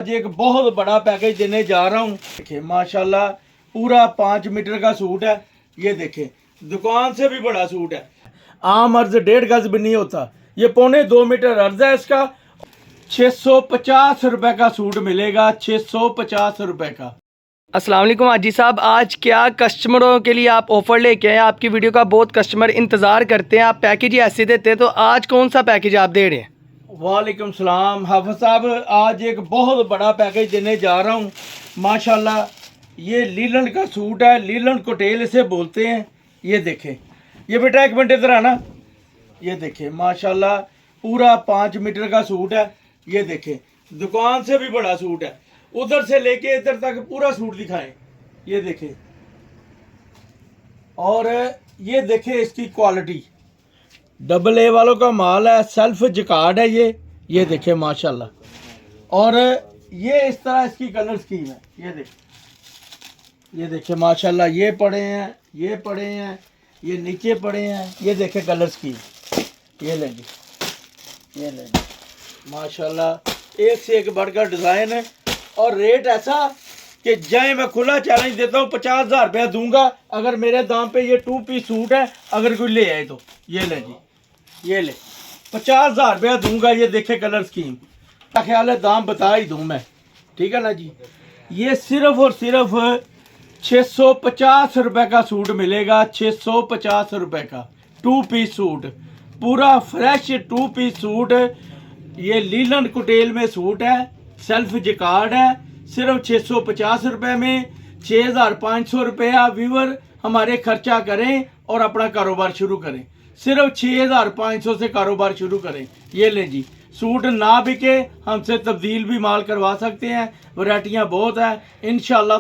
आज एक बहुत बड़ा पैकेज देने जा रहा हूँ। देखिए माशाल्लाह पूरा 5 मीटर का सूट है। ये देखें दुकान से भी बड़ा सूट है। आम अर्ज 1.5 गज भी नहीं होता, ये 2.25 मीटर अर्ज है इसका। 650 रुपए का सूट मिलेगा, 650 रुपए का। अस्सलाम वालेकुम हाजी साहब, आज क्या कस्टमरों के लिए आप ऑफ़र लेके आए? आपकी वीडियो का बहुत कस्टमर इंतज़ार करते हैं, आप पैकेज ही ऐसे देते हैं, तो आज कौन सा पैकेज आप दे रहे हैं? वालेकुम सलाम हाफिज़ साहब, आज एक बहुत बड़ा पैकेज देने जा रहा हूँ। माशाल्लाह ये लीलन का सूट है, लीलन कोटेल इसे बोलते हैं। ये देखें, ये बेटा एक मिनट इधर आना। ये देखें माशाल्लाह पूरा 5 मीटर का सूट है। ये देखें दुकान से भी बड़ा सूट है, उधर से लेके इधर तक पूरा सूट दिखाएं। ये देखें, और ये देखें इसकी क्वालिटी, डबल ए वालों का माल है, सेल्फ जिकार्ड है ये देखें माशाल्लाह। और ये इस तरह इसकी कलर स्कीम है। ये देखें माशाल्लाह, ये पड़े हैं, ये पड़े हैं, ये नीचे पड़े हैं। ये देखें कलर स्कीम, ये लें जी, ये लें जी माशाल्लाह, एक से एक बढ़कर डिज़ाइन है। और रेट ऐसा कि जाए मैं खुला चैलेंज देता हूँ, 50,000 रुपया दूंगा अगर मेरे दाम पे ये 2 पीस सूट है, अगर कोई ले आए तो। ये ले जी, ये ले 50,000 रुपया दूंगा। ये देखे कलर स्कीम, क्या ख्याल है, दाम बता ही दूँ मैं, ठीक है ना जी। ये सिर्फ और सिर्फ 650 रुपये का सूट मिलेगा, 650 रुपये का 2 पीस सूट, पूरा फ्रेश 2 पीस सूट। ये लीलन कुटेल में सूट है, सेल्फ जिकार्ड है, सिर्फ 650 रुपये में। 6,500 रुपया व्यूअर हमारे खर्चा करें और अपना कारोबार शुरू करें। सिर्फ 6,500 से कारोबार शुरू करें। ये लें जी, सूट ना बिके हमसे तब्दील भी माल करवा सकते हैं, वैरायटियाँ बहुत हैं। इंशाअल्लाह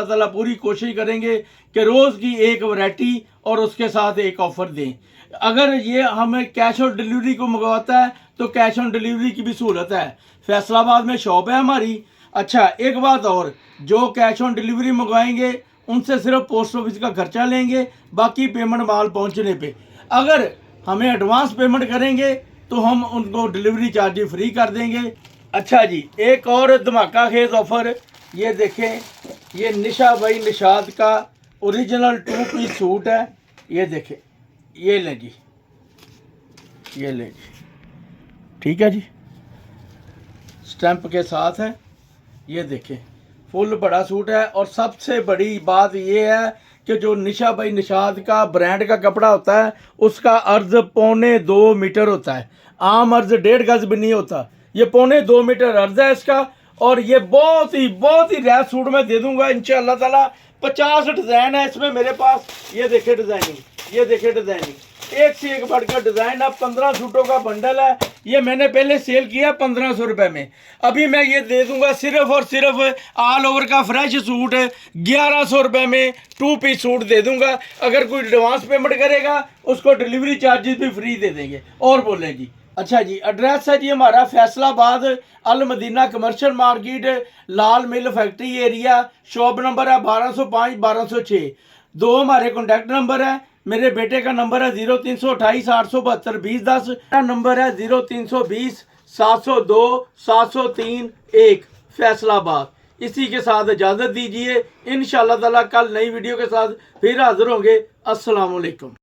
ताला पूरी कोशिश करेंगे कि रोज़ की एक वैरायटी और उसके साथ एक ऑफ़र दें। अगर ये हमें कैश ऑन डिलीवरी को मंगवाता है तो कैश ऑन डिलीवरी की भी सहूलत है। फैसलाबाद में शॉप है हमारी। अच्छा एक बात और, जो कैश ऑन डिलीवरी मंगवाएंगे उनसे सिर्फ पोस्ट ऑफिस का खर्चा लेंगे, बाकी पेमेंट माल पहुंचने पे। अगर हमें एडवांस पेमेंट करेंगे तो हम उनको डिलीवरी चार्ज फ्री कर देंगे। अच्छा जी, एक और धमाका खेज ऑफ़र, ये देखें, ये निशा भाई निशाद का ओरिजिनल 2 पीस सूट है। ये देखें, ये लें जी, ये लें जी, ठीक है जी, स्टैंप के साथ है। ये देखें फुल बड़ा सूट है। और सबसे बड़ी बात ये है कि जो निशा भाई निशाद का ब्रांड का कपड़ा होता है उसका अर्ज 2.25 मीटर होता है, आम अर्ज 1.5 गज भी नहीं होता, ये 2.25 मीटर अर्ज है इसका। और ये बहुत ही रेयर सूट मैं दे दूंगा इंशाअल्लाह ताला। 50 डिज़ाइन है इसमें मेरे पास। ये देखे डिज़ाइनिंग, ये देखे डिज़ाइनिंग, एक से एक बढ़कर डिज़ाइन है। 15 सूटों का बंडल है। ये मैंने पहले सेल किया 1500 रुपये में, अभी मैं ये दे दूंगा सिर्फ और सिर्फ ऑल ओवर का फ्रेश सूट 1100 रुपये में 2 पीस सूट दे दूंगा। अगर कोई एडवांस पेमेंट करेगा उसको डिलीवरी चार्जेस भी फ्री दे देंगे। और बोलें जी, अच्छा जी, एड्रेस है जी हमारा Faisalabad Al Madina commercial market, Lal mill factory area. Shop number है 1205 1206। 2 हमारे कॉन्टैक्ट नंबर है। मेरे बेटे का नंबर है 0328 872 2010, नंबर है 0320 702 703 1, फैसलाबाद। इसी के साथ इजाज़त दीजिए, इंशाअल्लाह ताला कल नई वीडियो के साथ फिर हाजिर होंगे। अस्सलाम वालेकुम।